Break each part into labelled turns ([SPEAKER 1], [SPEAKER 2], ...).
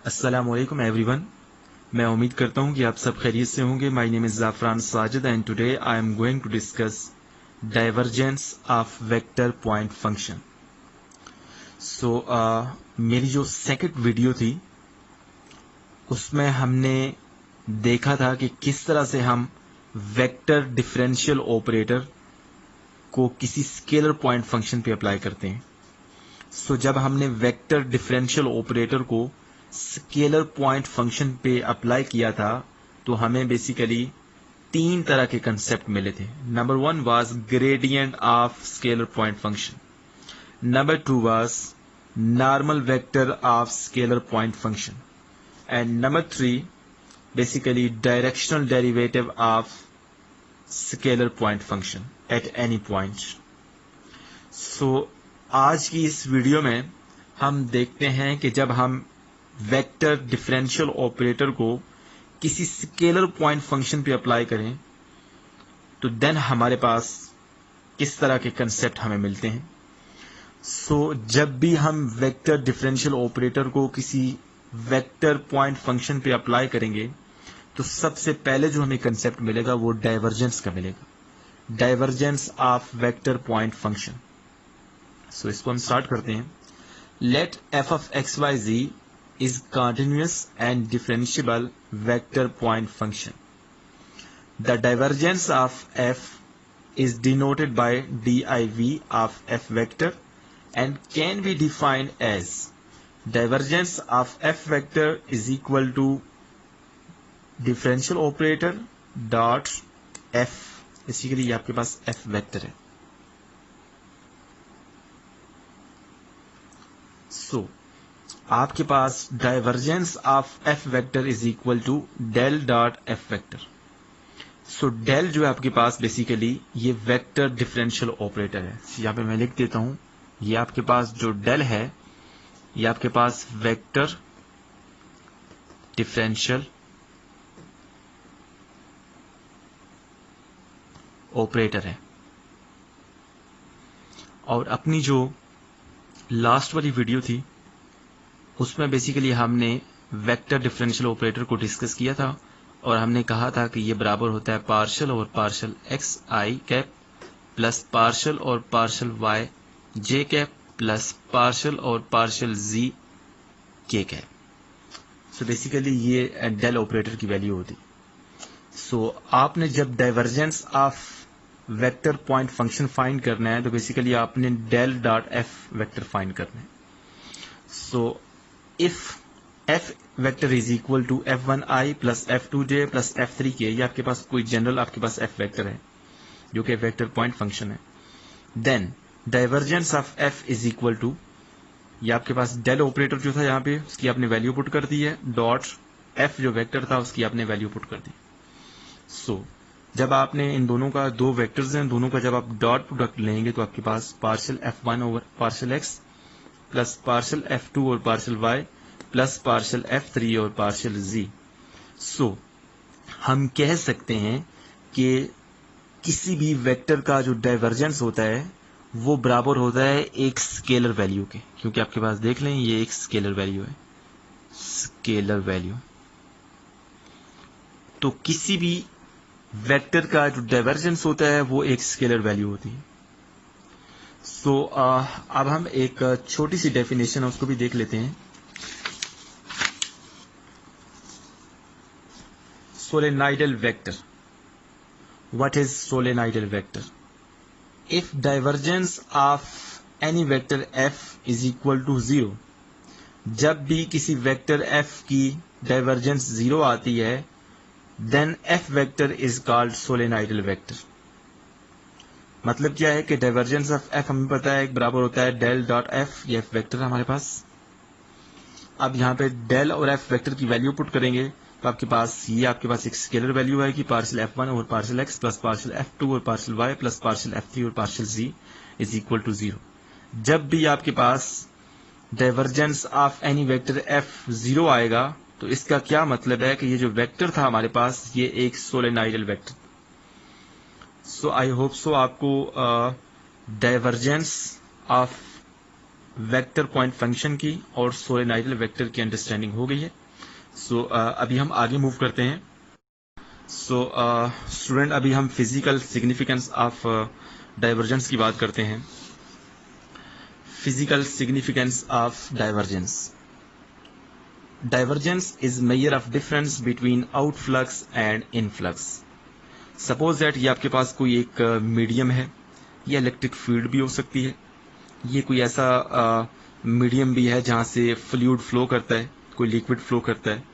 [SPEAKER 1] अस्सलामुअलैकुम एवरीवन। मैं उम्मीद करता हूं कि आप सब खैरियत से होंगे। My name is Zafran Sajid and today I am going to discuss divergence of vector point function. मेरी जो सेकंड वीडियो थी उसमें हमने देखा था कि किस तरह से हम वेक्टर डिफरेंशियल ऑपरेटर को किसी स्केलर पॉइंट फंक्शन पे अप्लाई करते हैं। जब हमने वेक्टर डिफरेंशियल ऑपरेटर को स्केलर पॉइंट फंक्शन पे अप्लाई किया था तो हमें बेसिकली तीन तरह के कंसेप्ट मिले थे। Number one was gradient of scalar point function, number two was normal vector of scalar point function, and number three basically directional derivative of scalar point function at any point. आज की इस video में हम देखते हैं कि जब हम वेक्टर डिफरेंशियल ऑपरेटर को किसी स्केलर पॉइंट फंक्शन पे अप्लाई करें तो देन हमारे पास किस तरह के कंसेप्ट हमें मिलते हैं। जब भी हम वेक्टर डिफरेंशियल ऑपरेटर को किसी वेक्टर पॉइंट फंक्शन पे अप्लाई करेंगे तो सबसे पहले जो हमें कंसेप्ट मिलेगा वो डाइवर्जेंस का मिलेगा, divergence of vector point function. इसको हम स्टार्ट करते हैं। Let f of x y z is continuous and differentiable vector point function. The divergence of f is denoted by div of f vector and can be defined as divergence of f vector is equal to differential operator dot f। Basically ये आपके पास f vector है। आपके पास divergence of F vector is equal to del dot F vector. Del जो है आपके पास बेसिकली ये वेक्टर डिफरेंशियल ऑपरेटर है। यहाँ पे मैं लिख देता हूं, ये आपके पास जो डेल है ये आपके पास वेक्टर डिफरेंशियल ऑपरेटर है। और अपनी जो लास्ट वाली वीडियो थी उसमें बेसिकली हमने वेक्टर डिफरेंशियल ऑपरेटर को डिस्कस किया था और हमने कहा था कि ये बराबर होता है पार्शियल और partial x i cap plus partial और partial y j cap plus partial और partial z k cap. Basically ये डेल ऑपरेटर की वैल्यू होती। आपने जब divergence of vector point function find करना है तो बेसिकली आपने del dot F vector find करना है। If f vector is equal to f1i plus f2j plus f3k, ये आपके पास कोई जनरल आपके पास f वेक्टर है जो कि वेक्टर पॉइंट फंक्शन है, then divergence of f is equal to ये आपके पास डेल ऑपरेटर जो था यहाँ पे उसकी आपने वैल्यू पुट कर दी है, डॉट f जो वेक्टर था उसकी आपने वैल्यू पुट कर दी। जब आपने इन दोनों का दो वेक्टर्स हैं, दोनों का जब आप डॉट प्रोडक्ट लेंगे तो आपके पास partial f1 over partial x plus partial f2 और partial y plus partial f3 और पार्शियल z। हम कह सकते हैं कि किसी भी वेक्टर का जो डाइवर्जेंस होता है वो बराबर होता है एक स्केलर वैल्यू के, क्योंकि आपके पास देख लें ये एक स्केलर वैल्यू है, स्केलर वैल्यू। तो किसी भी वेक्टर का जो डाइवर्जेंस होता है वो एक स्केलर वैल्यू होती है। अब हम एक छोटी सी डेफिनेशन है उसको भी देख लेते हैं। Solenoidal vector, what is solenoidal vector? If divergence of any vector f is equal to 0, जब भी किसी वेक्टर f की डाइवर्जेंस 0 आती है then f vector is called solenoidal vector. मतलब क्या है कि डाइवर्जेंस ऑफ f हमें पता है बराबर होता है डेल डॉट f, ये f वेक्टर है हमारे पास। अब यहाँ पे डेल और f वेक्टर की वैल्यू पुट करेंगे तो आपके पास ये आपके पास एक स्केलर वैल्यू है कि पार्शियल f1 और partial x plus partial f2 और partial y plus partial f3 और partial z is equal to 0। जब भी आपके पास divergence of any vector f 0 आएगा तो इसका क्या मतलब है कि ये जो वेक्टर था हमारे पास ये एक solenoidal vector. I hope so आपको divergence of vector point function की और सोलेनॉइडल वेक्टर की अंडरस्टैंडिंग हो गई है। सो अभी हम आगे मूव करते हैं। सो स्टूडेंट, अभी हम फिजिकल सिग्निफिकेंस ऑफ डाइवर्जेंस की बात करते हैं। Physical significance of divergence. Divergence is measure of difference between outflux and influx. Suppose that ये आपके पास कोई एक मीडियम है, ये इलेक्ट्रिक फील्ड भी हो सकती है, ये कोई ऐसा मीडियम भी है जहाँ से फ्लूइड फ्लो करता है, कोई लिक्विड फ्लो करता है।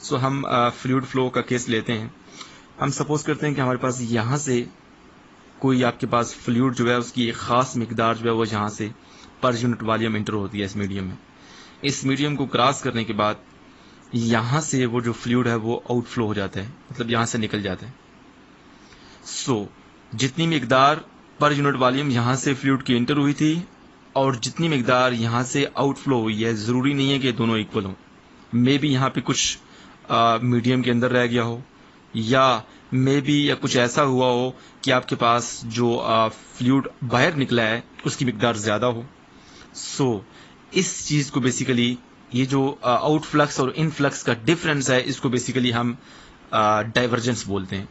[SPEAKER 1] सो हम फ्लूइड फ्लो का केस लेते हैं। हम सपोज करते हैं कि हमारे पास यहाँ से कोई आपके पास फ्लूइड जो है उसकी एक खास मिकदार जो है वो यहाँ से पर यूनिट वॉल्यूम इंटर होती है इस मीडियम में। इस मीडियम को क्रॉस करने के बाद यहाँ से वो जो फ्लूइड है वो आउटफ्लो हो जाता है, मतलब यहाँ से निकल जाता है। सो जितनी मिकदार पर यूनिट वॉल्यूम यहाँ से फ्लूइड की इंटर हुई थी और जितनी मिकदार यहाँ से आउटफ्लो हुई है, जरूरी नहीं है कि दोनों इक्वल हो। मे बी यहाँ पे कुछ मीडियम के अंदर रह गया हो, या मे बी या कुछ ऐसा हुआ हो कि आपके पास जो फ्लूइड बाहर निकला है उसकी मिकदार ज्यादा हो। सो इस चीज को बेसिकली, ये जो आउटफ्लक्स और इनफ्लक्स का डिफरेंस है, इसको बेसिकली हम डाइवर्जेंस बोलते हैं।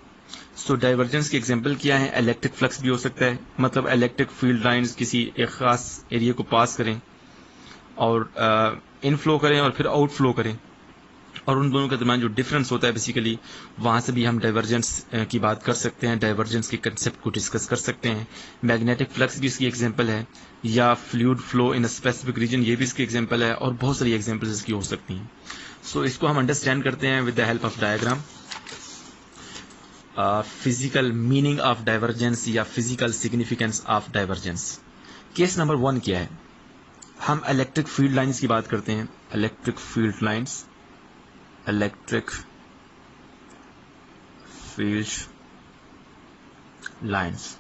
[SPEAKER 1] सो डाइवर्जेंस की एग्जांपल क्या है? इलेक्ट्रिक फ्लक्स भी हो सकता है, मतलब इलेक्ट्रिक फील्ड लाइंस किसी एक खास एरिया को पास करें और इनफ्लो करें और फिर आउटफ्लो करें, और उन दोनों के दरमियान जो डिफरेंस होता है बेसिकली वहां से भी हम डाइवर्जेंस की बात कर सकते हैं, डाइवर्जेंस के कंसेप्ट को डिस्कस कर सकते हैं। मैग्नेटिक फ्लक्स भी इसकी एग्जांपल है, या fluid flow in a specific region, ये भी इसकी एग्जांपल है, और बहुत सारी एग्जांपल्स इसकी हो सकती हैं। सो इसको हम अंडरस्टैंड करते हैं with the help of diagram. Physical meaning of divergence या physical significance of divergence. Case number 1 क्या है? हम इलेक्ट्रिक फील्ड लाइंस की बात करते हैं। Electric field lines, electric field lines.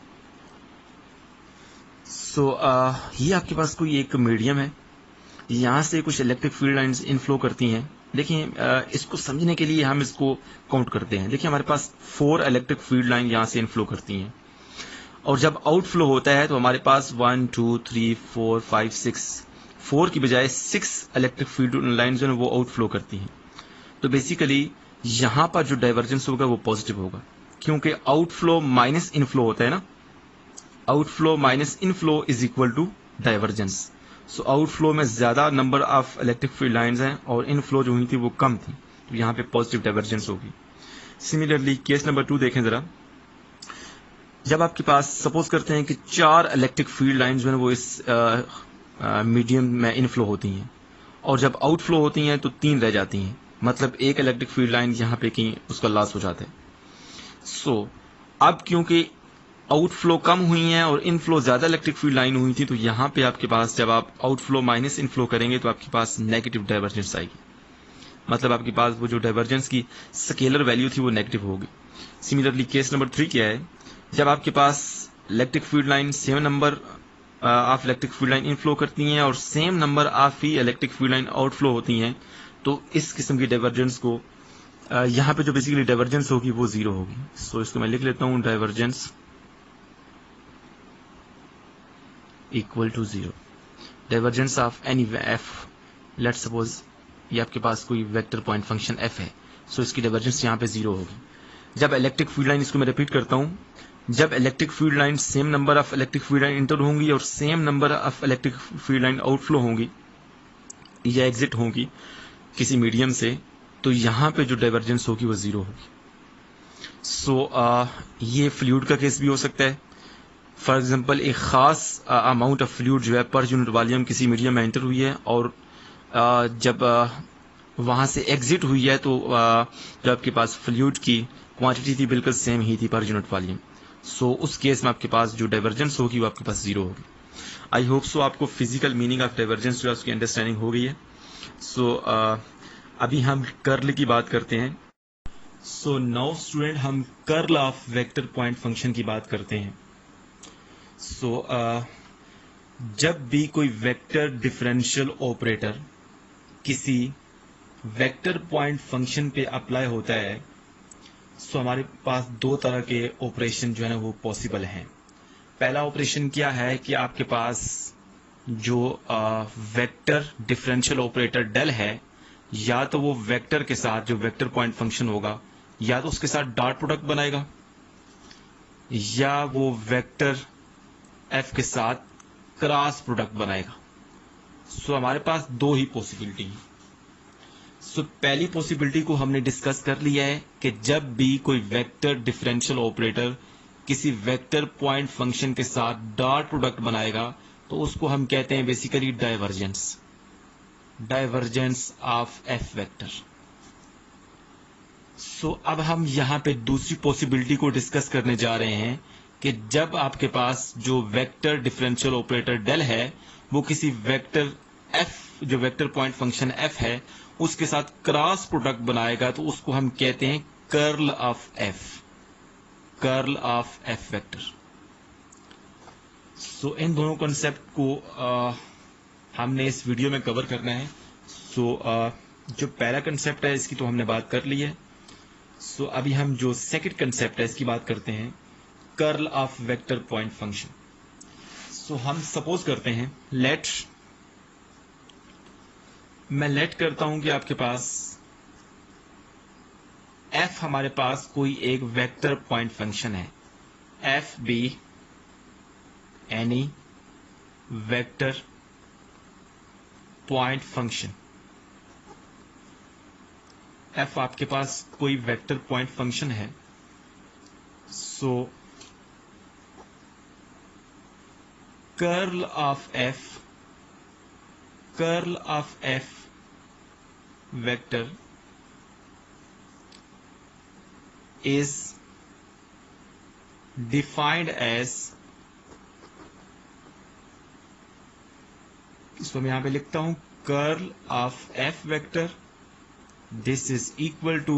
[SPEAKER 1] So ये आपके पास कोई एक मीडियम है, यहां से कुछ इलेक्ट्रिक फील्ड लाइंस इनफ्लो करती हैं। देखिए, इसको समझने के लिए हम इसको काउंट करते हैं। देखिए, हमारे पास 4 इलेक्ट्रिक फील्ड लाइन यहां से इनफ्लो करती हैं, और जब आउटफ्लो होता है तो हमारे पास 1 2 3 4 5 6, 4 की बजाय 6 इलेक्ट्रिक फील्ड लाइन जो है वो आउटफ्लो करती हैं। तो बेसिकली यहां पर जो डाइवर्जेंस होगा वो पॉजिटिव होगा, क्योंकि आउटफ्लो माइनस इनफ्लो होता है ना। Outflow minus inflow is equal to divergence. So outflow में ज्यादा number of electric field lines हैं और इनफ्लो जो हुई थी वो कम थी, तो यहाँ पे पॉजिटिव डाइवर्जेंस होगी। सिमिलरली केस नंबर 2 देखें जरा। जब आपके पास सपोज करते हैं कि 4 इलेक्ट्रिक फील्ड लाइंस जो है वो इस मीडियम में इनफ्लो होती हैं, और जब आउटफ्लो होती हैं तो 3 रह जाती हैं, मतलब एक इलेक्ट्रिक फील्ड लाइन यहाँ पे कहीं उसका लॉस हो जाता है। सो अब क्योंकि आउटफ्लो कम हुई हैं और इनफ्लो ज्यादा इलेक्ट्रिक फील्ड लाइन हुई थी, तो यहाँ पे आपके पास जब आप आउटफ्लो माइनस इनफ्लो करेंगे तो आपके पास नेगेटिव डाइवर्जेंस आएगी, मतलब आपके पास वो जो डाइवर्जेंस की स्केलर वैल्यू थी वो नेगेटिव होगी। सिमिलरली केस नंबर 3 क्या है? जब आपके पास electric field line same number of electric field line inflow करती हैं और सेम नंबर ऑफ ही इलेक्ट्रिक फील्ड लाइन आउटफ्लो होती हैं, तो इस किस्म की डाइवर्जेंस को यहाँ पे जो बेसिकली डाइवर्जेंस होगी वो 0 होगी। सो इसको मैं लिख लेता हूँ, divergence equal to 0। Divergence of any f, let's suppose ये आपके पास कोई वेक्टर पॉइंट फंक्शन एफ है, सो इसकी डाइवर्जेंस यहाँ पे 0 होगी। जब इलेक्ट्रिक फील्ड लाइन, इसको मैं रिपीट करता हूँ, जब electric field line same number of electric field line inter होंगी और same number of electric field line outflow होंगी या एग्जिट होंगी किसी मीडियम से, तो यहाँ पे जो डाइवर्जेंस होगी वो 0 होगी। सो ये फ्लूइड का केस भी हो सकता है। फॉर एग्जांपल, एक खास अमाउंट ऑफ फ्लूइड जो है पर यूनिट वॉल्यूम किसी मीडियम में एंटर हुई है, और जब वहां से एग्जिट हुई है तो जो आपके पास फ्लूइड की क्वांटिटी थी बिल्कुल सेम ही थी पर यूनिट वॉल्यूम। सो उस केस में आपके पास जो डाइवर्जेंस होगी वो आपके पास 0 होगी। आई होप सो आपको फिजिकल मीनिंग ऑफ डाइवर्जेंस जो है उसकी अंडरस्टैंडिंग हो गई है। सो अभी हम कर्ल की बात करते हैं। सो नाउ स्टूडेंट, हम curl of vector point function की बात करते हैं। सो जब भी कोई वेक्टर डिफरेंशियल ऑपरेटर किसी वेक्टर पॉइंट फंक्शन पे अप्लाई होता है, सो हमारे पास 2 तरह के ऑपरेशन जो है ना वो पॉसिबल हैं। पहला ऑपरेशन क्या है कि आपके पास जो वेक्टर डिफरेंशियल ऑपरेटर डेल है, या तो वो वेक्टर के साथ जो वेक्टर पॉइंट फंक्शन होगा या तो उसके साथ डॉट प्रोडक्ट बनाएगा, या वो वेक्टर एफ के साथ क्रॉस प्रोडक्ट बनाएगा। सो हमारे पास दो ही पॉसिबिलिटी है। सो पहली पॉसिबिलिटी को हमने डिस्कस कर लिया है कि जब भी कोई वेक्टर डिफरेंशियल ऑपरेटर किसी वेक्टर पॉइंट फंक्शन के साथ डॉट प्रोडक्ट बनाएगा तो उसको हम कहते हैं basically divergence of F vector. So अब हम यहां पे दूसरी पॉसिबिलिटी को डिस्कस करने जा रहे हैं कि जब आपके पास जो वेक्टर डिफरेंशियल ऑपरेटर डेल है वो किसी वेक्टर एफ, जो वेक्टर पॉइंट फंक्शन एफ है, उसके साथ क्रॉस प्रोडक्ट बनाएगा तो उसको हम कहते हैं कर्ल ऑफ एफ वेक्टर। सो इन दोनों कॉन्सेप्ट को हमने इस वीडियो में कवर करना है। सो जो पहला कंसेप्ट है इसकी तो हमने बात कर ली है। सो अभी हम जो सेकंड कंसेप्ट है इसकी बात करते हैं, curl of vector point function. So हम सपोज करते हैं मैं लेट करता हूं कि आपके पास f हमारे पास कोई एक वेक्टर पॉइंट फंक्शन है, f be any vector point function. f आपके पास कोई वेक्टर पॉइंट फंक्शन है। So curl of f vector is defined as, इसको मैं यहां पे लिखता हूं, curl of F vector this is equal to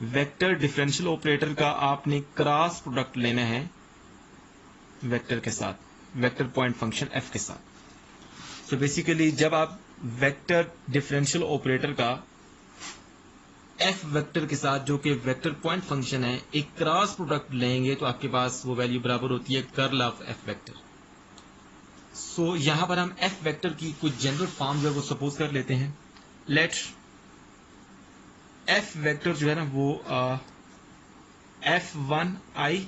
[SPEAKER 1] vector differential operator का आपने क्रॉस प्रोडक्ट लेना है वेक्टर के साथ, वेक्टर पॉइंट फंक्शन एफ के साथ। सो बेसिकली जब आप वेक्टर डिफरेंशियल ऑपरेटर का एफ वेक्टर के साथ जो कि वेक्टर पॉइंट फंक्शन है एक क्रॉस प्रोडक्ट लेंगे तो आपके पास वो वैल्यू बराबर होती है curl of F vector. So यहां पर हम एफ वेक्टर की कुछ जनरल फॉर्म जो है वो सपोज कर लेते हैं। लेट एफ वेक्टर जो है ना वो f1 i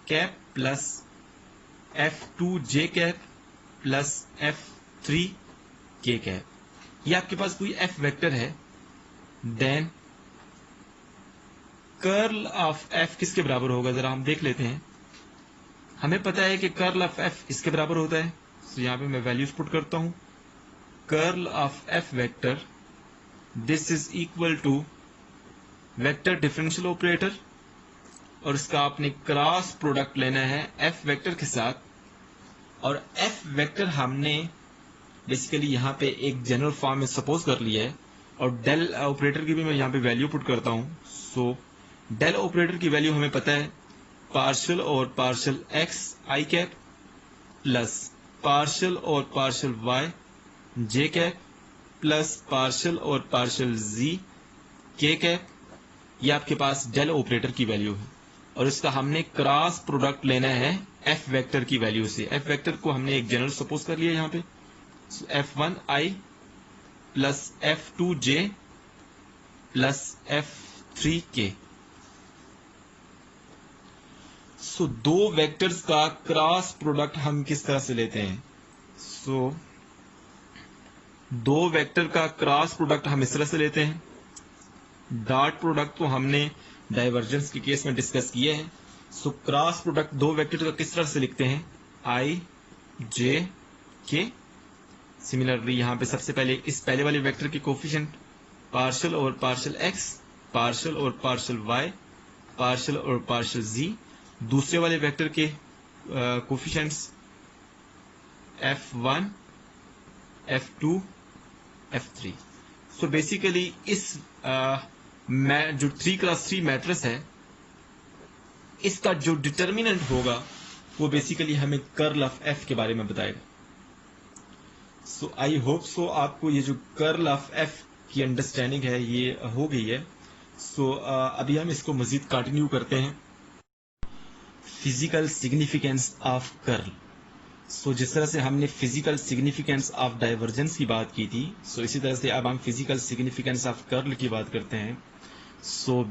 [SPEAKER 1] cap plus f2 j cap plus f3 k cap, ये आपके पास कोई एफ वेक्टर है। देन कर्ल ऑफ एफ किसके बराबर होगा जरा हम देख लेते हैं। हमें पता है कि कर्ल ऑफ एफ इसके बराबर होता है। तो यहां पे मैं वैल्यूज पुट करता हूं, curl of F vector this is equal to vector differential operator और इसका आपने क्रॉस प्रोडक्ट लेना है एफ वेक्टर के साथ, और एफ वेक्टर हमने बेसिकली यहां पे एक जनरल फॉर्म में सपोज कर लिया है, और डेल ऑपरेटर की भी मैं यहां पे वैल्यू पुट करता हूं। सो डेल ऑपरेटर की वैल्यू हमें पता है पार्शियल और partial x i cap plus partial और partial y j cap plus partial और पार्शियल जी के कैप, ये आपके पास डेल ऑपरेटर की वैल्यू है, और इसका हमने क्रॉस प्रोडक्ट लेना है एफ वेक्टर की वैल्यू से। एफ वेक्टर को हमने एक जनरल सपोज कर लिया यहाँ पे, f1 i plus f2 j plus f3 k। सो दो वेक्टर्स का क्रॉस प्रोडक्ट हम किस तरह से लेते हैं। सो दो वेक्टर का क्रॉस प्रोडक्ट हम इस तरह से लेते हैं। डॉट प्रोडक्ट तो हमने डाइवर्जेंस के केस में डिस्कस किए हैं। सो क्रॉस प्रोडक्ट दो वेक्टर का किस तरह से लिखते हैं, i j k। सिमिलरली यहां पे सबसे पहले इस पहले वाले वेक्टर के कोफिशिएंट पार्शियल और पार्शियल x, पार्शियल और पार्शियल y, पार्शियल और पार्शियल z, दूसरे वाले वेक्टर के coefficients f1, f2, f3। So basically इस जो 3x3 मैट्रिक्स है इसका जो डिटर्मिनेंट होगा वो बेसिकली हमें कर्ल ऑफ एफ के बारे में बताएगा। सो आई होप सो आपको ये जो कर्ल ऑफ एफ की अंडरस्टैंडिंग है ये हो गई है। सो अभी हम इसको मजीद कंटिन्यू करते हैं। Physical significance of curl. जिस तरह से हमने फिजिकल सिग्निफिकेंस ऑफ डाइवर्जेंस की बात की थी, इसी तरह से अब हम फिजिकल सिग्निफिकेंस ऑफ कर्ल की बात करते हैं।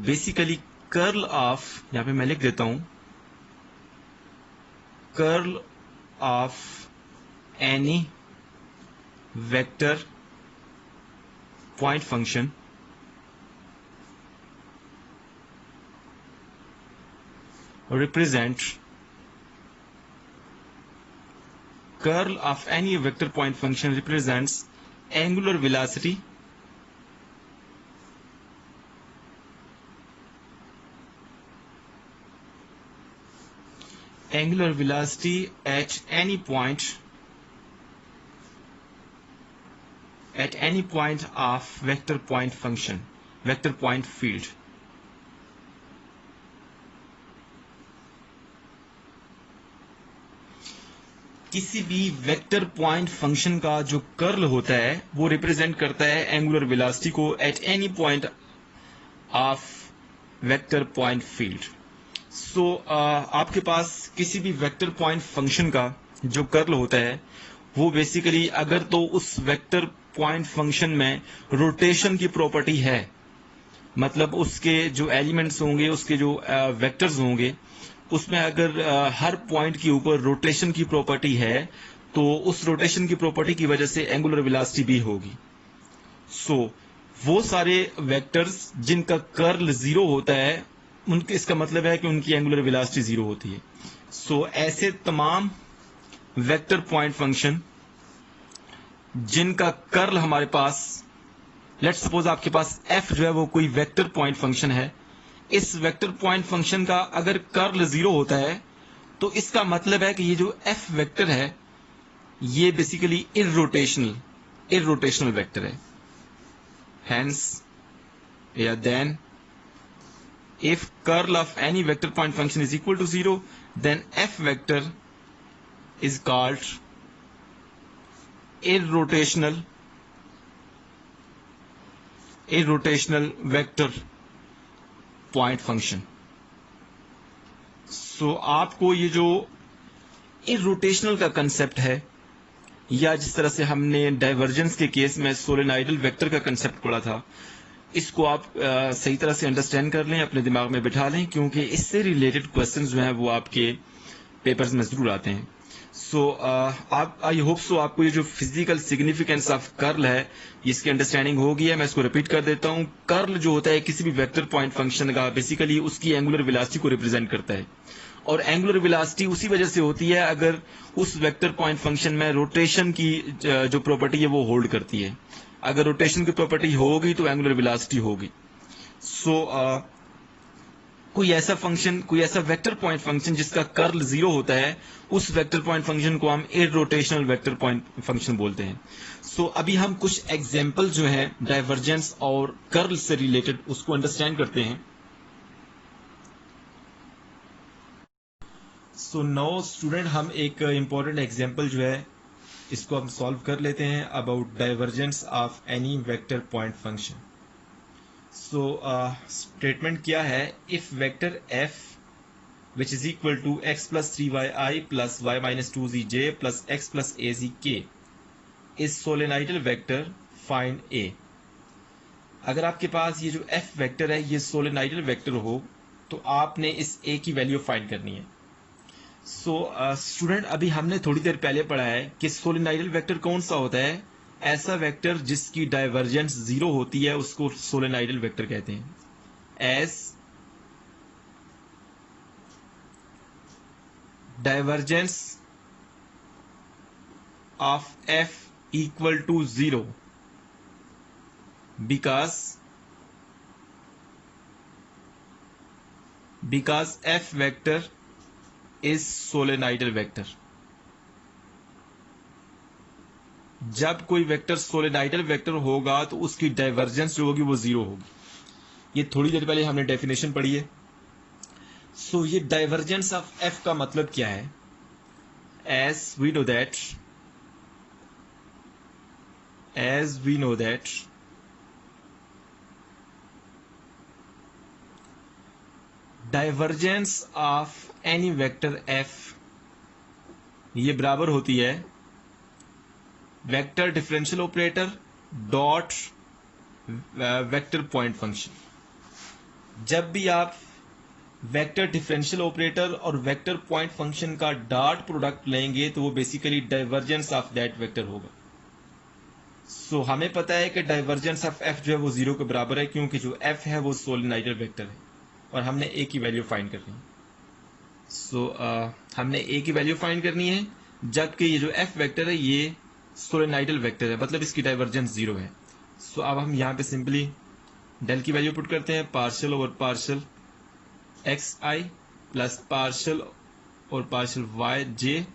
[SPEAKER 1] बेसिकली कर्ल ऑफ, यहाँ पे मैं लिख देता हूं, curl of any vector point function represent curl of any vector point function represents angular velocity at any point of vector point function, vector point field. किसी भी वेक्टर पॉइंट फंक्शन का जो कर्ल होता है वो रिप्रेजेंट करता है angular velocity को at any point of vector point field. आपके पास किसी भी वेक्टर पॉइंट फंक्शन का जो कर्ल होता है वो बेसिकली, अगर तो उस वेक्टर पॉइंट फंक्शन में रोटेशन की प्रॉपर्टी है, मतलब उसके जो एलिमेंट्स होंगे, उसके जो वेक्टर्स होंगे, उसमें अगर हर पॉइंट के ऊपर रोटेशन की प्रॉपर्टी है तो उस रोटेशन की प्रॉपर्टी की वजह से एंगुलर वेलोसिटी भी होगी। वो सारे वेक्टर्स जिनका कर्ल जीरो होता है, उनके, इसका मतलब है कि उनकी एंगुलर वेलोसिटी जीरो होती है। ऐसे तमाम वेक्टर पॉइंट फंक्शन जिनका कर्ल हमारे पास, लेट्स सपोज आपके पास f जो है वो कोई वेक्टर पॉइंट फंक्शन है, इस वेक्टर पॉइंट फंक्शन का अगर कर्ल जीरो होता है तो इसका मतलब है कि ये जो f वेक्टर है ये बेसिकली इररोटेशनल वेक्टर है। हेंस या then if curl of any vector point function is equal to 0, then f vector is called irrotational vector point function. आपको ये जो irrotational का कंसेप्ट है, या जिस तरह से हमने डाइवर्जेंस के केस में सोलेनॉइडल वेक्टर का कंसेप्ट पढ़ा था, इसको आप सही तरह से अंडरस्टैंड कर लें, अपने दिमाग में बिठा लें, क्योंकि इससे रिलेटेड क्वेश्चंस जो हैं वो आपके पेपर्स में जरूर आते हैं। आई होप सो आपको ये जो फिजिकल सिग्निफिकेंस ऑफ कर्ल है इसकी अंडरस्टैंडिंग होगी है। मैं इसको रिपीट कर देता हूं। कर्ल जो होता है किसी भी वेक्टर पॉइंट फंक्शन का, बेसिकली उसकी एंगुलर वेलोसिटी को रिप्रेजेंट करता है, और एंगुलर वेलोसिटी उसी वजह से होती है अगर उस वेक्टर पॉइंट फंक्शन में रोटेशन की जो प्रॉपर्टी है वो होल्ड करती है। अगर रोटेशन की प्रॉपर्टी होगी तो एंगुलर वेलोसिटी होगी। कोई ऐसा वेक्टर पॉइंट फंक्शन जिसका कर्ल जीरो होता है, उस वेक्टर पॉइंट फंक्शन को हम इररोटेशनल वेक्टर पॉइंट फंक्शन बोलते हैं। अभी हम कुछ एग्जांपल जो है डाइवर्जेंस और कर्ल से रिलेटेड उसको अंडरस्टैंड करते हैं। नाउ स्टूडेंट, हम एक इंपॉर्टेंट एग्जांपल जो है इसको हम सॉल्व कर लेते हैं about divergence of any vector point function. Statement क्या है? If vector f which is equal to x plus 3yi plus y minus 2zj plus x plus azk is solenoidal vector, find a। अगर आपके पास ये जो f vector है ये solenoidal vector हो तो आपने इस a की वैल्यू फाइंड करनी है। स्टूडेंट, अभी हमने थोड़ी देर पहले पढ़ा है कि सोलेनॉइडल वेक्टर कौन सा होता है? ऐसा वेक्टर जिसकी डाइवर्जेंस जीरो होती है उसको सोलेनॉइडल वेक्टर कहते हैं। As divergence of f equal to 0 because f vector is solenoidal vector। जब कोई वेक्टर सोलेनॉइडल वेक्टर होगा तो उसकी डाइवर्जेंस जो होगी वो जीरो होगी। ये थोड़ी देर पहले हमने डेफिनेशन पढ़ी है। ये डाइवर्जेंस ऑफ f का मतलब क्या है? as we know that divergence of any vector f ये बराबर होती है vector differential operator dot vector point function. जब भी आप वेक्टर डिफरेंशियल ऑपरेटर और वेक्टर पॉइंट फंक्शन का डॉट प्रोडक्ट लेंगे तो वो basically divergence of that vector होगा। सो हमें पता है कि डाइवर्जेंस ऑफ एफ जो है वो 0 के बराबर है, क्योंकि जो एफ है वो सोलेनोइडल वेक्टर है और हमने ए की वैल्यू फाइंड करनी है। सो हमने ए की वैल्यू फाइंड करनी है, जबकि ये जो एफ वेक्टर है ये सोलेनोइडल वेक्टर है, मतलब इसकी डाइवर्जेंस 0 है। सो अब हम यहाँ पे सिंपली डेल की वैल्यू पुट करते हैं, पार्शियल ओवर पार्शियल एक्स आई प्लस पार्शियल और पार्शियल वाई जे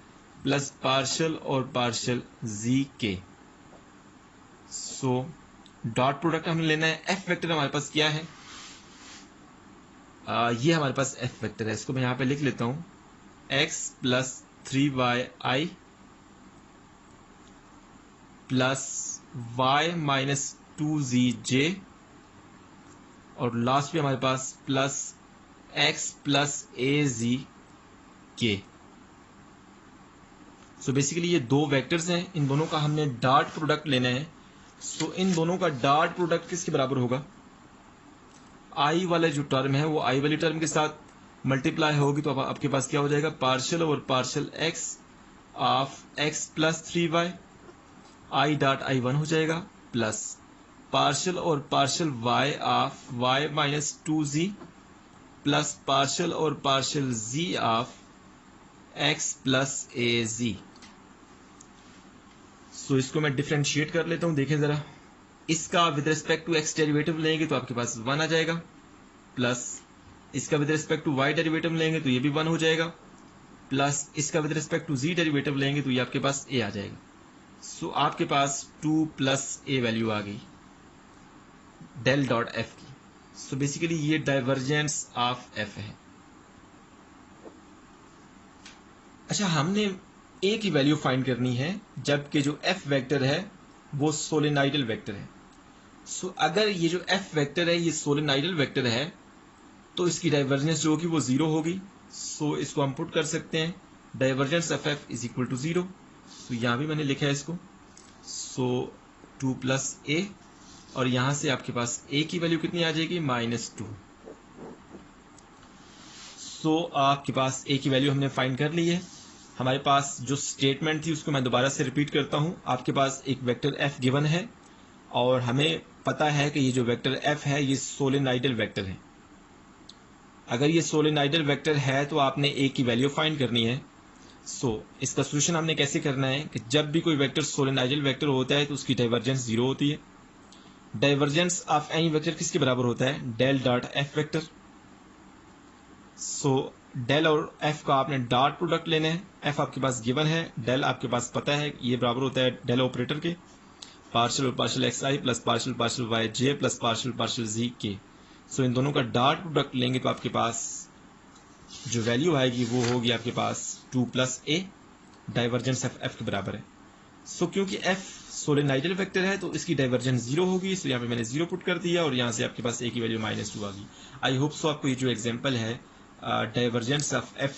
[SPEAKER 1] प्लस पार्शियल और पार्शियल जी के। सो डॉट प्रोडक्ट हमें लेना है। एफ वेक्टर हमारे पास क्या है, ये हमारे पास एफ वेक्टर है, इसको मैं यहां पे लिख लेता हूं, x plus 3y plus y minus 2zj और लास्ट में हमारे पास plus x plus az k। So basically ये दो वेक्टर्स हैं, इन दोनों का हमने डॉट प्रोडक्ट लेना है। सो इन दोनों का डॉट प्रोडक्ट किसके बराबर होगा, आई वाला जो टर्म है वो आई वाली टर्म के साथ मल्टीप्लाई होगी, तो अब आपके पास क्या हो जाएगा, partial over partial x of x plus 3y i dot i 1 हो जाएगा, प्लस पार्शियल और partial y of y minus 2z plus partial और partial z of x plus az। So इसको मैं डिफरेंशिएट कर लेता हूं, देखें जरा, इसका with respect to x derivative लेंगे तो आपके पास 1 आ जाएगा, प्लस इसका with respect to y derivative लेंगे तो ये भी 1 हो जाएगा, प्लस इसका with respect to z derivative लेंगे तो ये आपके पास a आ जाएगा। सो आपके पास 2 प्लस a वैल्यू आ गई डेल डॉट एफ की। सो बेसिकली ये डाइवर्जेंस ऑफ एफ है। अच्छा, हमने a की वैल्यू फाइंड करनी है, जबकि जो f वेक्टर है वो सोलेनोइडल वेक्टर है। सो अगर ये जो f वेक्टर है ये सोलेनोइडल वेक्टर है तो इसकी डाइवर्जेंस जो होगी वो 0 होगी। सो इसको हम पुट कर सकते हैं, divergence of f is equal to 0। So यहां भी मैंने लिखा है इसको, सो 2 प्लस a और यहां से आपके पास a की वैल्यू कितनी आ जाएगी, -2। सो आपके पास a की वैल्यू हमने फाइंड कर ली है। हमारे पास जो स्टेटमेंट थी उसको मैं दोबारा से रिपीट करता हूं। आपके पास एक वेक्टर f गिवन है और हमें पता है कि ये जो वेक्टर f है ये सोलेनोइडल वेक्टर है। अगर ये सोलेनोइडल वेक्टर है तो आपने a की वैल्यू फाइंड करनी है। सो इसका सोल्यूशन हमने कैसे करना है कि जब भी कोई वेक्टर सोलेनोइडल वेक्टर होता है तो उसकी डाइवर्जेंस 0 होती है। डाइवर्जेंस ऑफ एनी वेक्टर किसके बराबर होता है, del dot F vector. So del और एफ का आपने डॉट प्रोडक्ट लेना है। एफ आपके पास गिवन है, डेल आपके पास पता है, ये बराबर होता है डेल ऑपरेटर के, पार्शियल और पार्शियल एक्स आई प्लस पार्शियल पार्शियल वाई जे प्लस पार्शियल पार्शियल जी के। सो इन दोनों का डॉट प्रोडक्ट लेंगे तो आपके पास जो वैल्यू आएगी वो होगी आपके पास 2 plus A, divergence of F के बराबर है। सो क्योंकि एफ सोलेनोइडल वेक्टर है तो इसकी डाइवर्जेंस 0 होगी। सो यहाँ पे मैंने 0 पुट कर दिया और यहाँ से आपके पास ए की वैल्यू -2 आ गई। आई होप सो आपको ये जो एग्जांपल है divergence of F,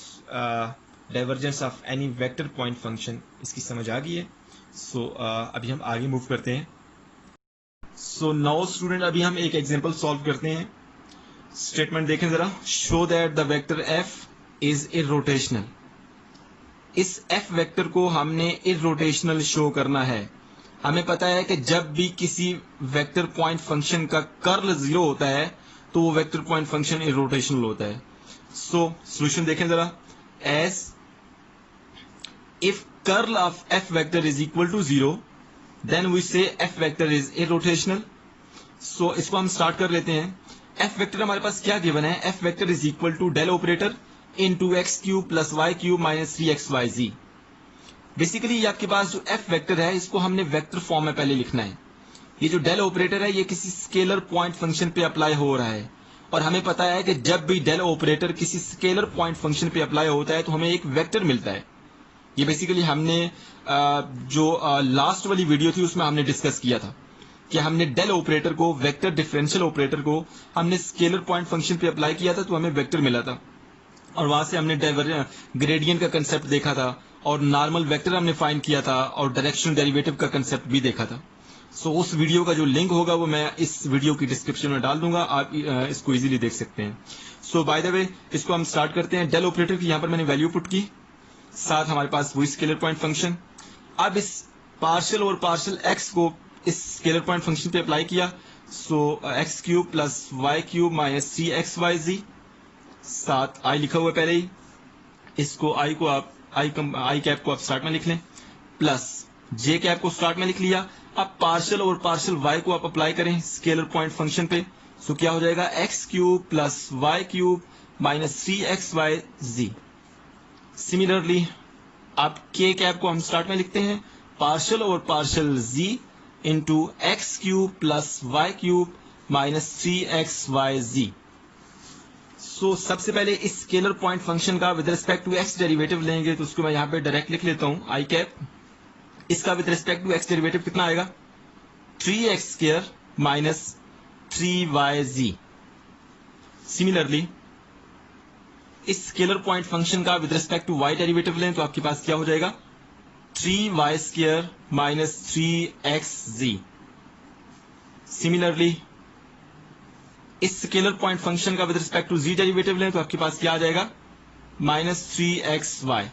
[SPEAKER 1] divergence of any vector point function, इसकी समझ आ गई है। सो अभी हम आगे मूव करते हैं। सो नाउ स्टूडेंट, अभी हम एक एग्जांपल सॉल्व करते हैं। स्टेटमेंट देखें जरा, show that the vector f is irrotational. इस एफ वेक्टर को हमने इररोटेशनल शो करना है। हमें पता है कि जब भी किसी वेक्टर पॉइंट फंक्शन का कर्ल 0 होता है तो वो वेक्टर पॉइंट फंक्शन इररोटेशनल होता है। सो सॉल्यूशन देखें जरा, as if curl of F vector is equal to 0 then we say f vector is irrotational. So इसको हम स्टार्ट कर लेते हैं। एफ वेक्टर हमारे पास क्या गिवन है, f vector is equal to del operator into x cube plus y cube minus 3xyz। Basically ये आपके पास जो एफ वेक्टर है इसको हमने वेक्टर फॉर्म में पहले लिखना है। ये जो डेल ऑपरेटर है ये किसी स्केलर पॉइंट फंक्शन पे अप्लाई हो रहा है और हमें पता है कि जब भी डेल ऑपरेटर किसी स्केलर पॉइंट फंक्शन पे अप्लाई होता है तो हमें एक वेक्टर मिलता है। ये बेसिकली हमने जो लास्ट वाली वीडियो थी उसमें हमने डिस्कस किया था कि हमने डेल ऑपरेटर को, वेक्टर डिफरेंशियल ऑपरेटर को हमने स्केलर पॉइंट फंक्शन पे अप्लाई किया था तो हमें वेक्टर मिला था और वहां से हमने ग्रेडियंट का कंसेप्ट देखा था और नॉर्मल वेक्टर हमने फाइंड किया था और डायरेक्शनल डेरिवेटिव का कंसेप्ट भी देखा था। सो उस वीडियो का जो लिंक होगा वो मैं इस वीडियो की डिस्क्रिप्शन में डाल दूंगा, आप इसको इजीली देख सकते हैं। सो बाय द वे इसको हम स्टार्ट करते हैं। डेल ऑपरेटर की यहाँ पर मैंने वैल्यू पुट की, साथ हमारे पास वही स्केलर पॉइंट फंक्शन। अब इस पार्शियल और पार्शियल एक्स को इस स्केलर पॉइंट फंक्शन पे अप्लाई किया। So x cube plus y cube minus 3xyz, साथ आई लिखा हुआ है पहले ही, इसको आई को आप आई कैप को आप स्टार्ट में लिख लें, प्लस जे कैप को स्टार्ट में लिख लिया। अब पार्शियल और पार्शियल वाई को आप अप्लाई करें स्केलर पॉइंट फंक्शन पे। सो क्या हो जाएगा, x cube plus y cube minus 3xyz। Similarly अब के कैप को हम स्टार्ट में लिखते हैं, पार्शियल और partial z into x cube plus y cube minus 3xyz। So सबसे पहले इस स्केलर पॉइंट फंक्शन का with respect to x derivative लेंगे, तो उसको मैं यहाँ पे डायरेक्ट लिख लेता हूँ आई कैप। इसका with respect to x derivative कितना आएगा, 3x² माइनस 3yz। सिमिलरली इस स्केलर पॉइंट फंक्शन का with respect to y derivative लें तो आपके पास क्या हो जाएगा, 3y² माइनस 3xz। सिमिलरली इस स्केलर पॉइंट फंक्शन का with respect to z derivative लें तो आपके पास क्या आ जाएगा, माइनस 3xy।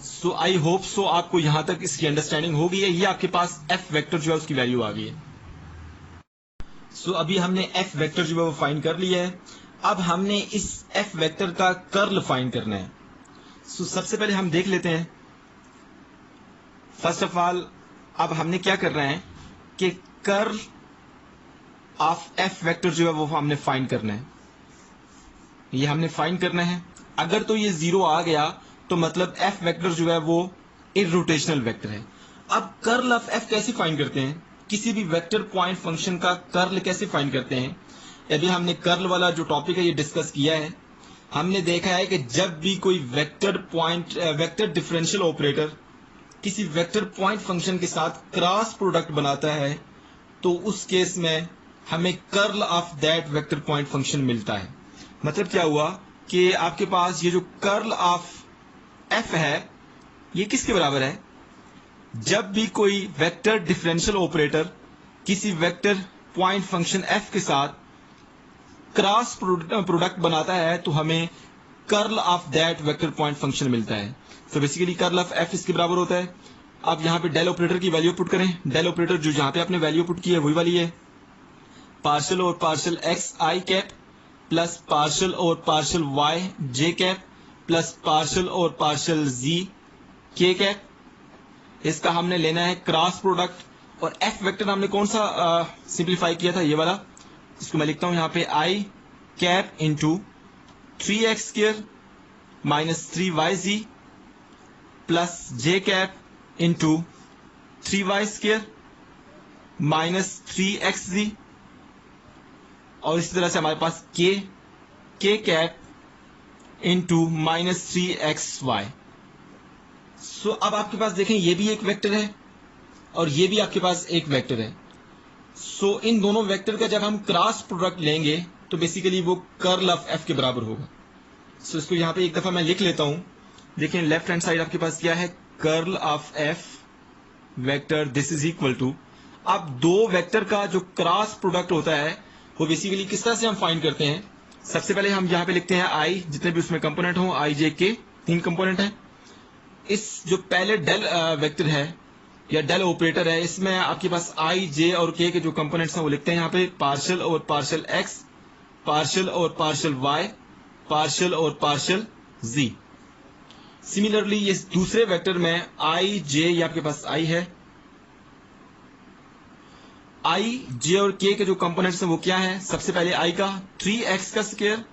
[SPEAKER 1] सो आई होप सो आपको यहां तक इसकी अंडरस्टैंडिंग हो गई है। ये आपके पास f वेक्टर जो है उसकी वैल्यू आ गई है। सो अभी हमने f वेक्टर जो है वो फाइंड कर लिया है। अब हमने इस f वेक्टर का कर्ल फाइंड करना है। सो सबसे पहले हम देख लेते हैं, फर्स्ट ऑफ ऑल अब हमने क्या करना है कि कर्ल ऑफ f वेक्टर जो है वो हमने फाइंड करना है। ये हमने फाइंड करना है। अगर तो ये 0 आ गया तो मतलब f वेक्टर जो है वो इररोटेशनल वेक्टर है। अब कर्ल ऑफ f कैसे फाइंड करते हैं, किसी भी वेक्टर पॉइंट फंक्शन का कर्ल कैसे फाइंड करते हैं। अभी हमने कर्ल वाला जो टॉपिक है ये डिस्कस किया है। हमने देखा है कि जब भी कोई वेक्टर डिफरेंशियल ऑपरेटर किसी वेक्टर पॉइंट फंक्शन के साथ क्रॉस प्रोडक्ट बनाता है तो उस केस में हमें curl of that vector point function मिलता है। मतलब क्या हुआ कि आपके पास ये जो कर्ल ऑफ f है ये किसके बराबर है, जब भी कोई वेक्टर डिफरेंशियल ऑपरेटर किसी वेक्टर पॉइंट फंक्शन f के साथ क्रॉस प्रोडक्ट बनाता है तो हमें curl of that vector point function मिलता है। तो बेसिकली कर्ल ऑफ f इसके बराबर होता है। अब यहाँ पे डेल ऑपरेटर की वैल्यू पुट करें। डेल ऑपरेटर जो यहाँ पे आपने वैल्यू पुट की है वही वाली है, पार्शियल और पार्शियल x आई कैप प्लस पार्शियल और partial y j cap plus partial और पार्शियल z k कैप। इसका हमने लेना है क्रॉस प्रोडक्ट। और f वेक्टर हमने कौन सा सिंप्लीफाई किया था, ये वाला। इसको मैं लिखता हूं यहाँ पे i cap into 3x² minus 3yz plus j cap into 3y² minus 3xz। और इसी तरह से हमारे पास k cap into minus 3xy। सो अब आपके पास देखें ये भी एक वेक्टर है और ये भी आपके पास एक वेक्टर है। सो इन दोनों वेक्टर का जब हम क्रॉस प्रोडक्ट लेंगे तो बेसिकली वो कर्ल ऑफ f के बराबर होगा। सो इसको यहाँ पे एक दफा मैं लिख लेता हूं। देखें लेफ्ट हैंड साइड आपके पास क्या है, curl of f vector this is equal to. अब दो वेक्टर का जो क्रॉस प्रोडक्ट होता है वो बेसिकली किस तरह से हम फाइंड करते हैं। सबसे पहले हम यहाँ पे लिखते हैं i, जितने भी उसमें कंपोनेंट हो i j k, 3 कंपोनेंट हैं। इस जो पहले डेल वेक्टर है या डेल ऑपरेटर है इसमें आपके पास i j और k के जो कंपोनेंट्स हैं वो लिखते हैं यहाँ पे, पार्शियल और पार्शियल x, पार्शियल और पार्शियल y, पार्शियल और पार्शियल z। सिमिलरली ये दूसरे वेक्टर में i j ये आपके पास i है, i j और k के जो कंपोनेंट्स हैं वो क्या है, सबसे पहले i का 3x का स्क्वायर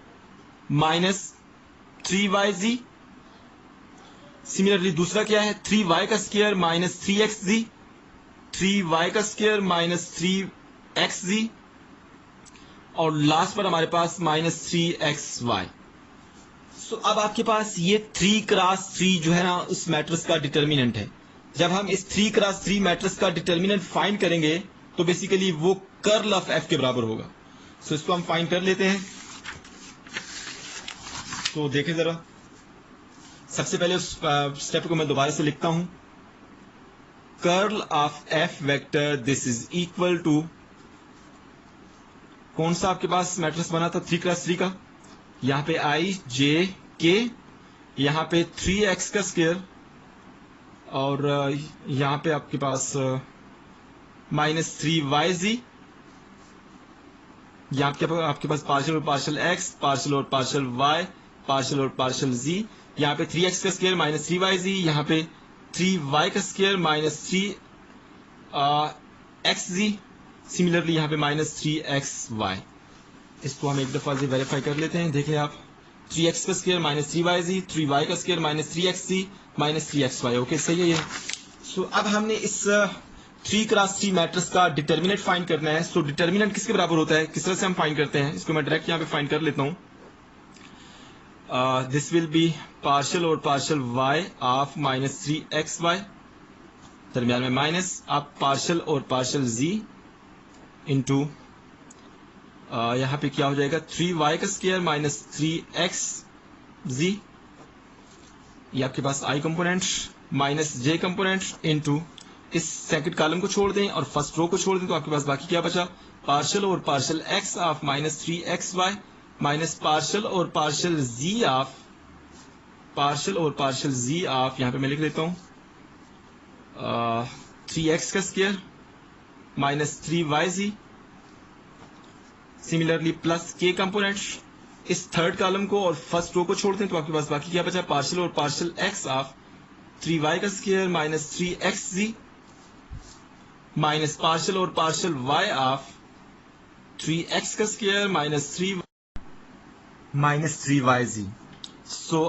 [SPEAKER 1] माइनस 3yz। सिमिलरली दूसरा क्या है, 3y का स्क्वायर माइनस 3xz, 3y का स्क्वायर माइनस 3xz और लास्ट पर हमारे पास माइनस 3xy। सो अब आपके पास ये 3x3 जो है ना उस मैट्रिक्स का डिटर्मिनेंट है। जब हम इस 3x3 मैट्रिक्स का डिटर्मिनेंट फाइंड करेंगे तो बेसिकली वो कर्ल ऑफ f के बराबर होगा। सो इसको हम फाइंड कर लेते हैं। तो देखें जरा,
[SPEAKER 2] सबसे पहले उस स्टेप को मैं दोबारा से लिखता हूं। Curl of F vector this is equal to, कौन सा आपके पास मैट्रिक्स बना था 3x3 का, यहां पे आई जे के, यहां पे 3x का स्क्वायर और यहां पे आपके पास -3yz, यहाँ आपके पास पार्शियल और पार्शियल x, पार्शियल और पार्शियल y, पार्शियल और पार्शियल z, यहाँ पे 3x का स्क्वायर -3yz, यहाँ पे 3y का स्क्वायर -3xz, सिमिलरली यहाँ पे -3xy। इसको हम एक दफा से वेरीफाई कर लेते हैं। देखें आप, 3x का स्क्वायर -3yz, 3y का स्क्वायर -3xz, -3xy। ओके, सही है ये। सो अब हमने इस 3x3 मैट्रिक्स का डिटर्मिनेंट फाइंड करना है। सो डिटर्मिनेंट किसके बराबर होता है, किस तरह से हम फाइंड करते हैं, इसको मैं डायरेक्ट यहाँ पे फाइंड कर लेता हूँ। दिस विल बी पार्शियल और पार्शियल y ऑफ -3xy, दरमियान में माइनस, आप पार्शियल और पार्शियल z इंटू यहाँ पे क्या हो जाएगा 3y का स्क्वायर -3xz, ये आपके पास i component minus j component into इस सेकंड कॉलम को छोड़ दें और फर्स्ट रो को छोड़ दें, तो आपके पास बाकी क्या बचा, पार्शियल और partial x of -3xy minus partial और पार्शियल z ऑफ, पार्शियल और पार्शियल z ऑफ, यहाँ पे मैं लिख लेता हूँ 3x का square -3yz, similarly plus k component इस थर्ड कॉलम को और फर्स्ट रो को छोड़ दें, तो आपके पास बाकी क्या बचा, पार्शियल और पार्शियल x ऑफ 3y का स्क्वायर -3xz माइनस पार्शियल और पार्शियल y ऑफ 3x का स्क्वायर -3yz। सो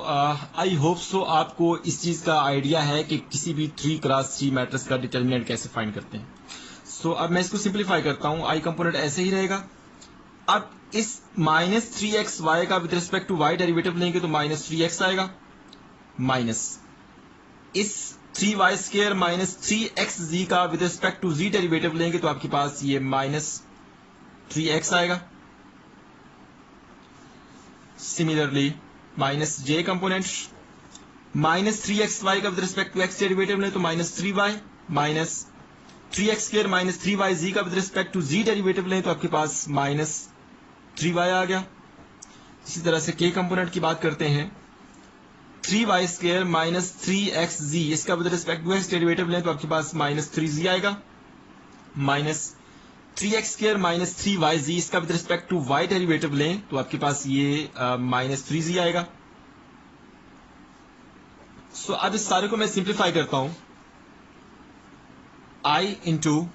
[SPEAKER 2] आई होप सो आपको इस चीज का आइडिया है कि किसी भी 3x3 मैट्रिक्स का डिटर्मिनेंट कैसे फाइंड करते हैं। सो अब मैं इसको सिंप्लीफाई करता हूं, i कंपोनेंट ऐसे ही रहेगा। अब इस -3xy का with respect to y derivative लेंगे तो -3x आएगा, माइनस इस 3y स्क्वायर -3xz का with respect to z derivative लेंगे तो आपके पास ये -3x आएगा। Similarly minus j component -3xy का with respect to x derivative लें तो -3y, minus 3x square -3yz का with respect to z derivative लें तो आपके पास -3y आ गया। इसी तरह से k कंपोनेंट की बात करते हैं, 3y स्क्वायर -3xz इसका with respect to x derivative लें तो आपके पास -3z आएगा, माइनस 3x स्क्वायर -3yz इसका with respect to y derivative लें तो आपके पास ये -3z आएगा। सो अब इस सारे को मैं सिंप्लीफाई करता हूं, i into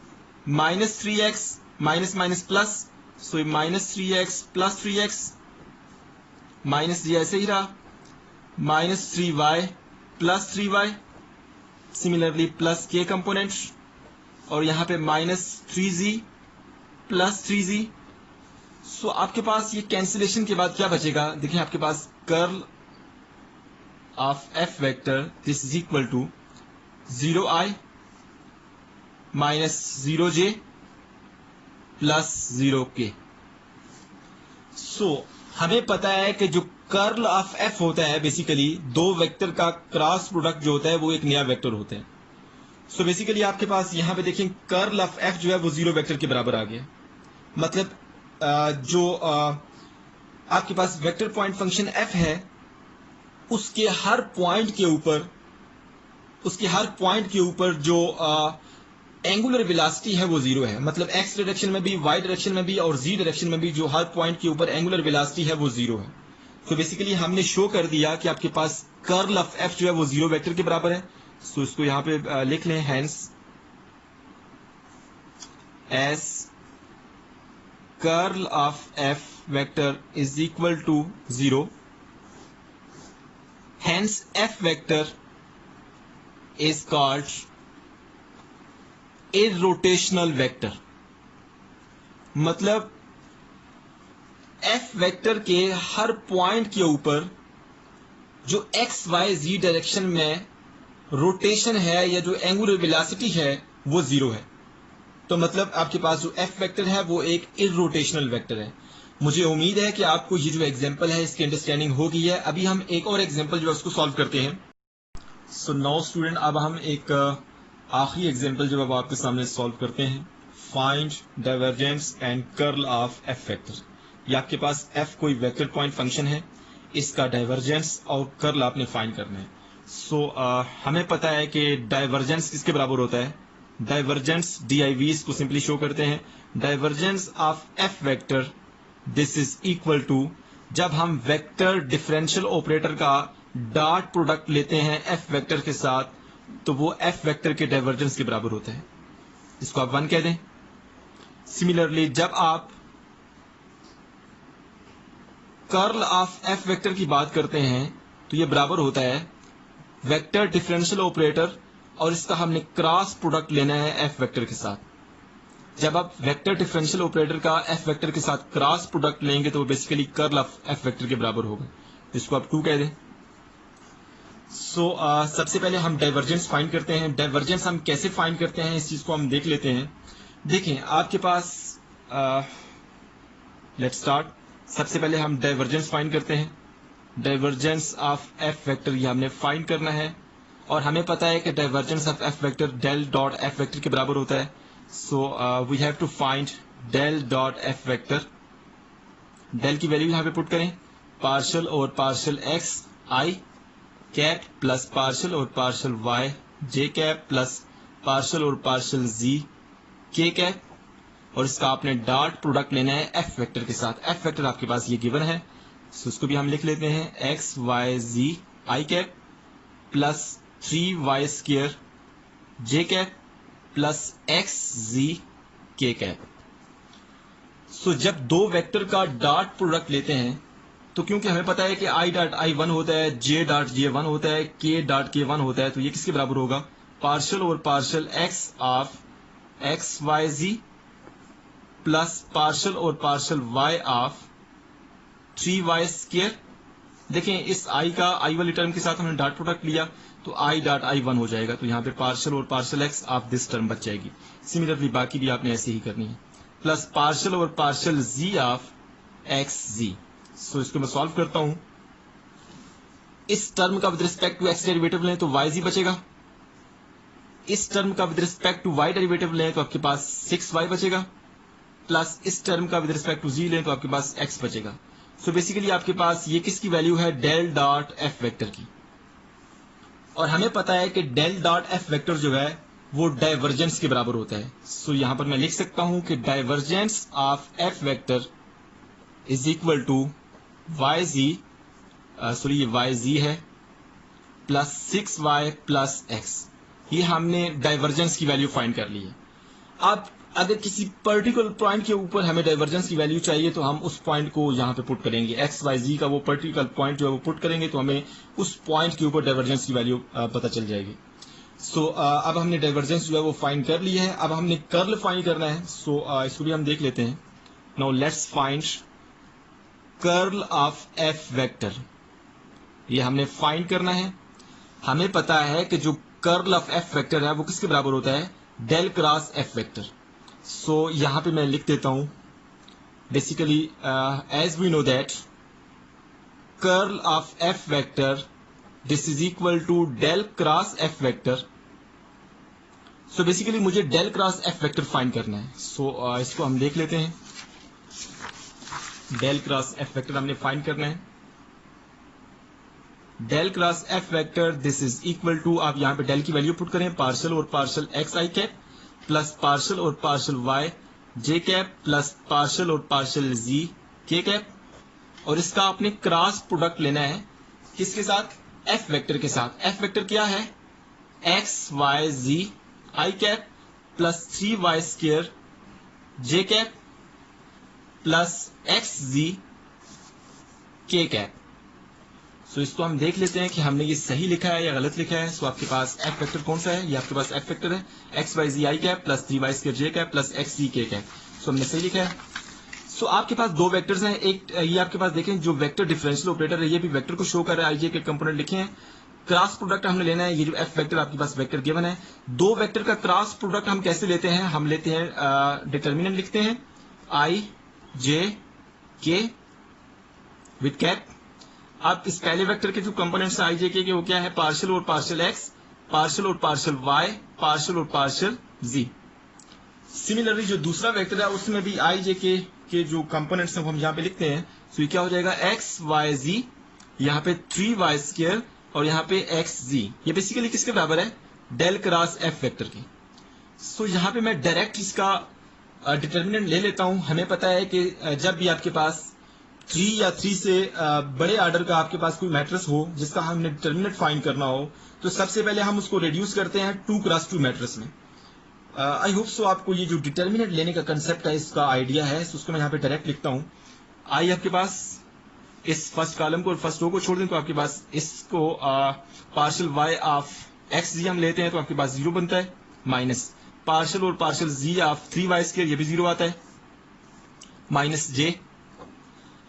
[SPEAKER 2] -3x minus minus plus, so -3x plus 3x minus z ऐसे ही रहा, -3y plus 3y, similarly plus k component और यहां पे -3z प्लस 3z। सो आपके पास ये कैंसिलेशन के बाद क्या बचेगा, देखिए आपके पास curl of f vector this is equal to 0i minus 0j plus 0k। So हमें पता है कि जो कर्ल ऑफ f होता है बेसिकली दो वेक्टर का क्रॉस प्रोडक्ट जो होता है वो एक नया वेक्टर होता है। सो बेसिकली आपके पास यहां पे देखें कर्ल ऑफ f जो है वो 0 वेक्टर के बराबर आ गया। मतलब जो आपके पास वेक्टर पॉइंट फंक्शन f है उसके हर पॉइंट के ऊपर जो एंगुलर वेलोसिटी है वो 0 है। मतलब x डायरेक्शन में भी, y डायरेक्शन में भी और z डायरेक्शन में भी जो हर पॉइंट के ऊपर एंगुलर वेलोसिटी है वो 0 है। तो बेसिकली हमने शो कर दिया कि आपके पास कर्ल ऑफ f जो है वो 0 वेक्टर के बराबर है। सो इसको यहां पे लिख लें, hence as curl of f vector is equal to 0, hence f vector is called irrotational vector. मतलब f वेक्टर के हर पॉइंट के ऊपर जो x y z डायरेक्शन में रोटेशन है या जो एंगुलर वेलोसिटी है वो 0 है। तो मतलब आपके पास जो f वेक्टर है वो एक इररोटेशनल वेक्टर है। मुझे उम्मीद है कि आपको ये जो एग्जाम्पल है इसकी अंडरस्टैंडिंग हो गई है। अभी हम एक और एग्जाम्पल जो है उसको सॉल्व करते हैं। सो नाउ स्टूडेंट, अब हम एक आखिरी एग्जाम्पल जो है आपके सामने सॉल्व करते हैं। Find divergence and curl of F vector. ये आपके पास एफ कोई वेक्टर पॉइंट फंक्शन है, इसका डाइवर्जेंस और कर्ल आपने फाइंड करना है। सो हमें पता है कि डाइवर्जेंस किसके बराबर होता है। डाइवर्जेंस DIV को सिंपली शो करते हैं। Divergence of F vector this is equal to, जब हम वेक्टर डिफरेंशियल ऑपरेटर का डॉट प्रोडक्ट लेते हैं एफ वेक्टर के साथ, तो वो एफ वेक्टर के डाइवर्जेंस के बराबर होता है। इसको आप 1 कह दें। सिमिलरली जब आप कर्ल ऑफ एफ वेक्टर की बात करते हैं तो ये बराबर होता है वेक्टर डिफरेंशियल ऑपरेटर, और इसका हमने क्रॉस प्रोडक्ट लेना है एफ वेक्टर के साथ। जब आप वेक्टर डिफरेंशियल ऑपरेटर का एफ वेक्टर के साथ क्रॉस प्रोडक्ट लेंगे तो वो basically curl of F vector के बराबर होगा। इसको आप 2 कह दें। सो सबसे पहले हम डाइवर्जेंस फाइंड करते हैं। डाइवर्जेंस हम कैसे फाइंड करते हैं इस चीज को हम देख लेते हैं। देखें आपके पास लेट्स स्टार्ट। सबसे पहले हम डाइवर्जेंस फाइंड करते हैं। डाइवर्जेंस ऑफ एफ वेक्टर ये हमने फाइंड करना है, और हमें पता है कि divergence of F vector del dot F vector के बराबर होता है। So we have to find del dot F vector. Del की वैल्यू यहाँ पे पुट करें, पार्शियल और partial x i cap plus partial और partial y j cap plus partial और पार्शियल जी के कैप, और इसका आपने डॉट प्रोडक्ट लेना है एफ वेक्टर के साथ। एफ वेक्टर आपके पास ये गिवन है, सो उसको भी हम लिख लेते हैं एक्स वाई जी आई कैप प्लस 3y स्क्वायर जे कैप प्लस एक्स जी के कैप। सो जब दो वेक्टर का डॉट प्रोडक्ट लेते हैं तो क्योंकि हमें पता है कि i डॉट i 1 होता है, j डॉट j 1 होता है, k डॉट k 1 होता है, तो ये किसके बराबर होगा, पार्शियल और partial x of x y z plus partial और partial y of 3y square. देखें इस i का i वाली टर्म के साथ हमने डॉट प्रोडक्ट लिया तो i डॉट i 1 हो जाएगा, तो यहाँ पे पार्शियल और partial x of this term बच जाएगी। सिमिलरली बाकी भी आपने ऐसे ही करनी है, प्लस पार्शियल और partial z of x z. So इसको मैं सॉल्व करता हूं। इस टर्म का with respect to x derivative लें तो y जी बचेगा, इस टर्म का with respect to y derivative लें तो आपके पास 6y बचेगा, प्लस इस टर्म का विद रिस्पेक्ट टू z लें तो आपके पास x बचेगा। सो बेसिकली आपके पास ये किसकी वैल्यू है, डेल डॉट एफ वेक्टर की, और हमें पता है कि डेल डॉट एफ वेक्टर जो है वो डाइवर्जेंस के बराबर होता है। सो यहां पर मैं लिख सकता हूं कि divergence of F vector is equal to y z, sorry ये वाई जी है, प्लस 6y प्लस x। ये हमने डाइवर्जेंस की वैल्यू फाइंड कर ली है। अब अगर किसी पर्टिकुलर पॉइंट के ऊपर हमें डाइवर्जेंस की वैल्यू चाहिए तो हम उस पॉइंट को यहाँ पे पुट करेंगे, एक्स वाई जी का वो पर्टिकुलर पॉइंट जो है वो पुट करेंगे तो हमें उस पॉइंट के ऊपर डाइवर्जेंस की वैल्यू पता चल जाएगी। सो अब हमने डाइवर्जेंस जो है वो फाइंड कर लिया है, अब हमने कर्ल फाइंड करना है। सो इसको भी हम देख लेते हैं। Now let's find curl of F vector. ये हमने फाइंड करना है। हमें पता है कि जो कर्ल ऑफ एफ वेक्टर है वो किसके बराबर होता है, del cross f vector. So यहां पे मैं लिख देता हूं, basically as we know that curl of F vector this is equal to del cross f vector. So basically मुझे del cross f vector find करना है। सो इसको हम देख लेते हैं। डेल क्रॉस एफ वेक्टर हमने फाइंड करना है। Del cross f vector this is equal to, आप यहां पे डेल की वैल्यू पुट करें, पार्शियल और partial x i cap plus partial और partial y j cap plus partial और पार्शियल जी के कैप, और इसका आपने क्रॉस प्रोडक्ट लेना है किसके साथ, एफ वेक्टर के साथ। एफ वेक्टर क्या है, एक्स वाई जी आई कैप प्लस 3y स्क्वायर जे कैप प्लस एक्स जी के कैप। सो इसको हम देख लेते हैं कि हमने ये सही लिखा है या गलत लिखा है। सो आपके पास एफ वेक्टर कौन सा है, ये आपके पास एफ वेक्टर है एक्स वाई जी आई कैप प्लस 3y स्क्वायर जे कैप प्लस एक्स जी के कैप। सो हमने सही लिखा है। सो आपके पास दो वेक्टर्स हैं, एक ये आपके पास देखें जो वेक्टर डिफरेंशियल ऑपरेटर है ये भी वेक्टर को शो कर रहा है, आईजे के कंपोनेंट लिखे हैं। क्रॉस प्रोडक्ट हमने लेना है, ये जो एफ वेक्टर आपके पास वेक्टर गिवन है। दो वेक्टर का क्रॉस प्रोडक्ट हम कैसे लेते हैं, हम लेते हैं डिटर्मिनेंट लिखते हैं आई जे के विद कैप। अब इस पहले वेक्टर के जो कंपोनेंट्स आई जे के वो क्या है, पार्शियल और पार्शियल एक्स, पार्शियल और पार्शियल वाई, पार्शियल और पार्शियल जी। सिमिलरली जो दूसरा वेक्टर है उसमें भी आई जे के जो कंपोनेंट्स हैं हम यहाँ पे लिखते हैं। तो ये क्या हो जाएगा, एक्स वाई जी, यहाँ पे 3y स्क्वायर और यहाँ पे एक्स जी। ये बेसिकली किसके बराबर है, डेल क्रॉस एफ वेक्टर की। सो यहाँ पे मैं डायरेक्ट इसका डिटर्मिनेंट ले लेता हूं। हमें पता है कि जब भी आपके पास 3 या 3 से बड़े ऑर्डर का आपके पास कोई मैट्रिक्स हो जिसका हमने डिटर्मिनेंट फाइंड करना हो, तो सबसे पहले हम उसको रिड्यूस करते हैं 2x2 मैट्रिक्स में। आई होप सो आपको ये जो डिटर्मिनेंट लेने का कंसेप्ट है इसका आइडिया है। उसको मैं यहाँ पे डायरेक्ट लिखता हूँ। आई आपके पास इस फर्स्ट कॉलम को और फर्स्ट रो को छोड़ दें तो आपके पास इसको partial y of x z हम लेते हैं तो आपके पास 0 बनता है, माइनस पार्शियल और partial z of 3y square, ये भी 0 आता है, माइनस जे।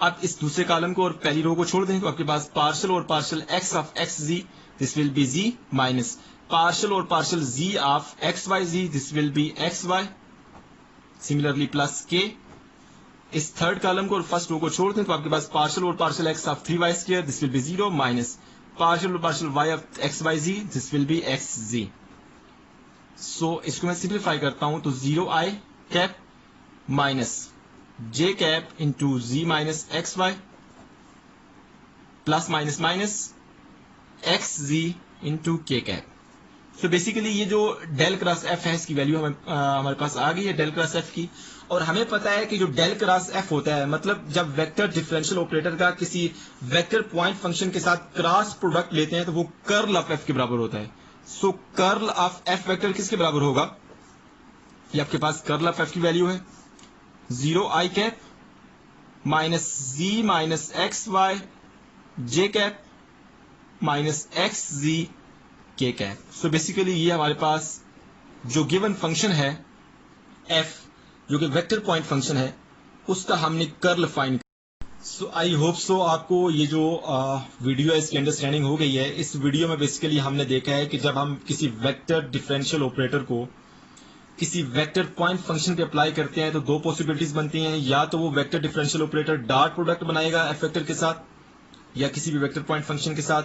[SPEAKER 2] अब इस दूसरे कॉलम को और पहली रो को छोड़ दें तो आपके पास पार्शियल और partial x of x z, this will be z, minus partial और partial z of x y z, this will be x y, similarly plus k. इस थर्ड कॉलम को और फर्स्ट रो को छोड़ दें तो आपके पास पार्शियल और partial x of 3y square, this will be 0, minus partial और partial y of x y z, this will be x z. So इसको मैं सिंप्लीफाई करता हूं तो 0i cap minus j cap into z minus x y plus minus minus x z into k cap. So basically ये जो del cross F है इसकी value हमारे पास आ गई है डेल क्रॉस एफ की। और हमें पता है कि जो डेल क्रॉस एफ होता है, मतलब जब वेक्टर डिफरेंशियल ऑपरेटर का किसी वेक्टर पॉइंट फंक्शन के साथ क्रॉस प्रोडक्ट लेते हैं तो वो कर्ल ऑफ एफ के बराबर होता है। So curl of F vector किसके बराबर होगा, ये आपके पास कर्ल ऑफ एफ की वैल्यू है 0i कैप माइनस जी minus x Y j cap minus x जी के कैप। सो बेसिकली ये हमारे पास जो गिवन फंक्शन है f, जो कि वेक्टर पॉइंट फंक्शन है, उसका हमने कर्ल फाइंड। सो आई होप सो आपको ये जो वीडियो है इसकी अंडरस्टैंडिंग हो गई है। इस वीडियो में बेसिकली हमने देखा है कि जब हम किसी वेक्टर डिफरेंशियल ऑपरेटर को किसी वेक्टर पॉइंट फंक्शन पे अप्लाई करते हैं तो दो पॉसिबिलिटीज बनती हैं, या तो वो vector differential operator dot product बनाएगा एफ वेक्टर के साथ या किसी भी वेक्टर पॉइंट फंक्शन के साथ,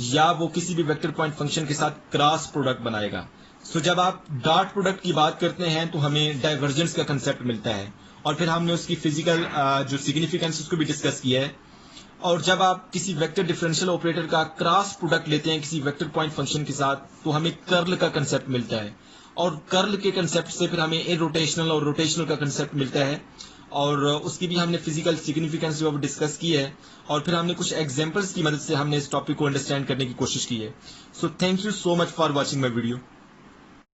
[SPEAKER 2] या वो किसी भी वेक्टर पॉइंट फंक्शन के साथ क्रॉस प्रोडक्ट बनाएगा। सो जब आप डॉट प्रोडक्ट की बात करते हैं तो हमें डाइवर्जेंस का कंसेप्ट मिलता है और फिर हमने उसकी फिजिकल जो सिग्निफिकेंस उसको भी डिस्कस किया है। और जब आप किसी वेक्टर डिफरेंशियल ऑपरेटर का क्रॉस प्रोडक्ट लेते हैं किसी वेक्टर पॉइंट फंक्शन के साथ तो हमें कर्ल का कंसेप्ट मिलता है, और कर्ल के कंसेप्ट से फिर हमें इरोटेशनल और रोटेशनल का कंसेप्ट मिलता है, और उसकी भी हमने फिजिकल सिग्निफिकेंस जो डिस्कस की है, और फिर हमने कुछ एग्जांपल्स की मदद से हमने इस टॉपिक को अंडरस्टैंड करने की कोशिश की है। So thank you so much for watching my video.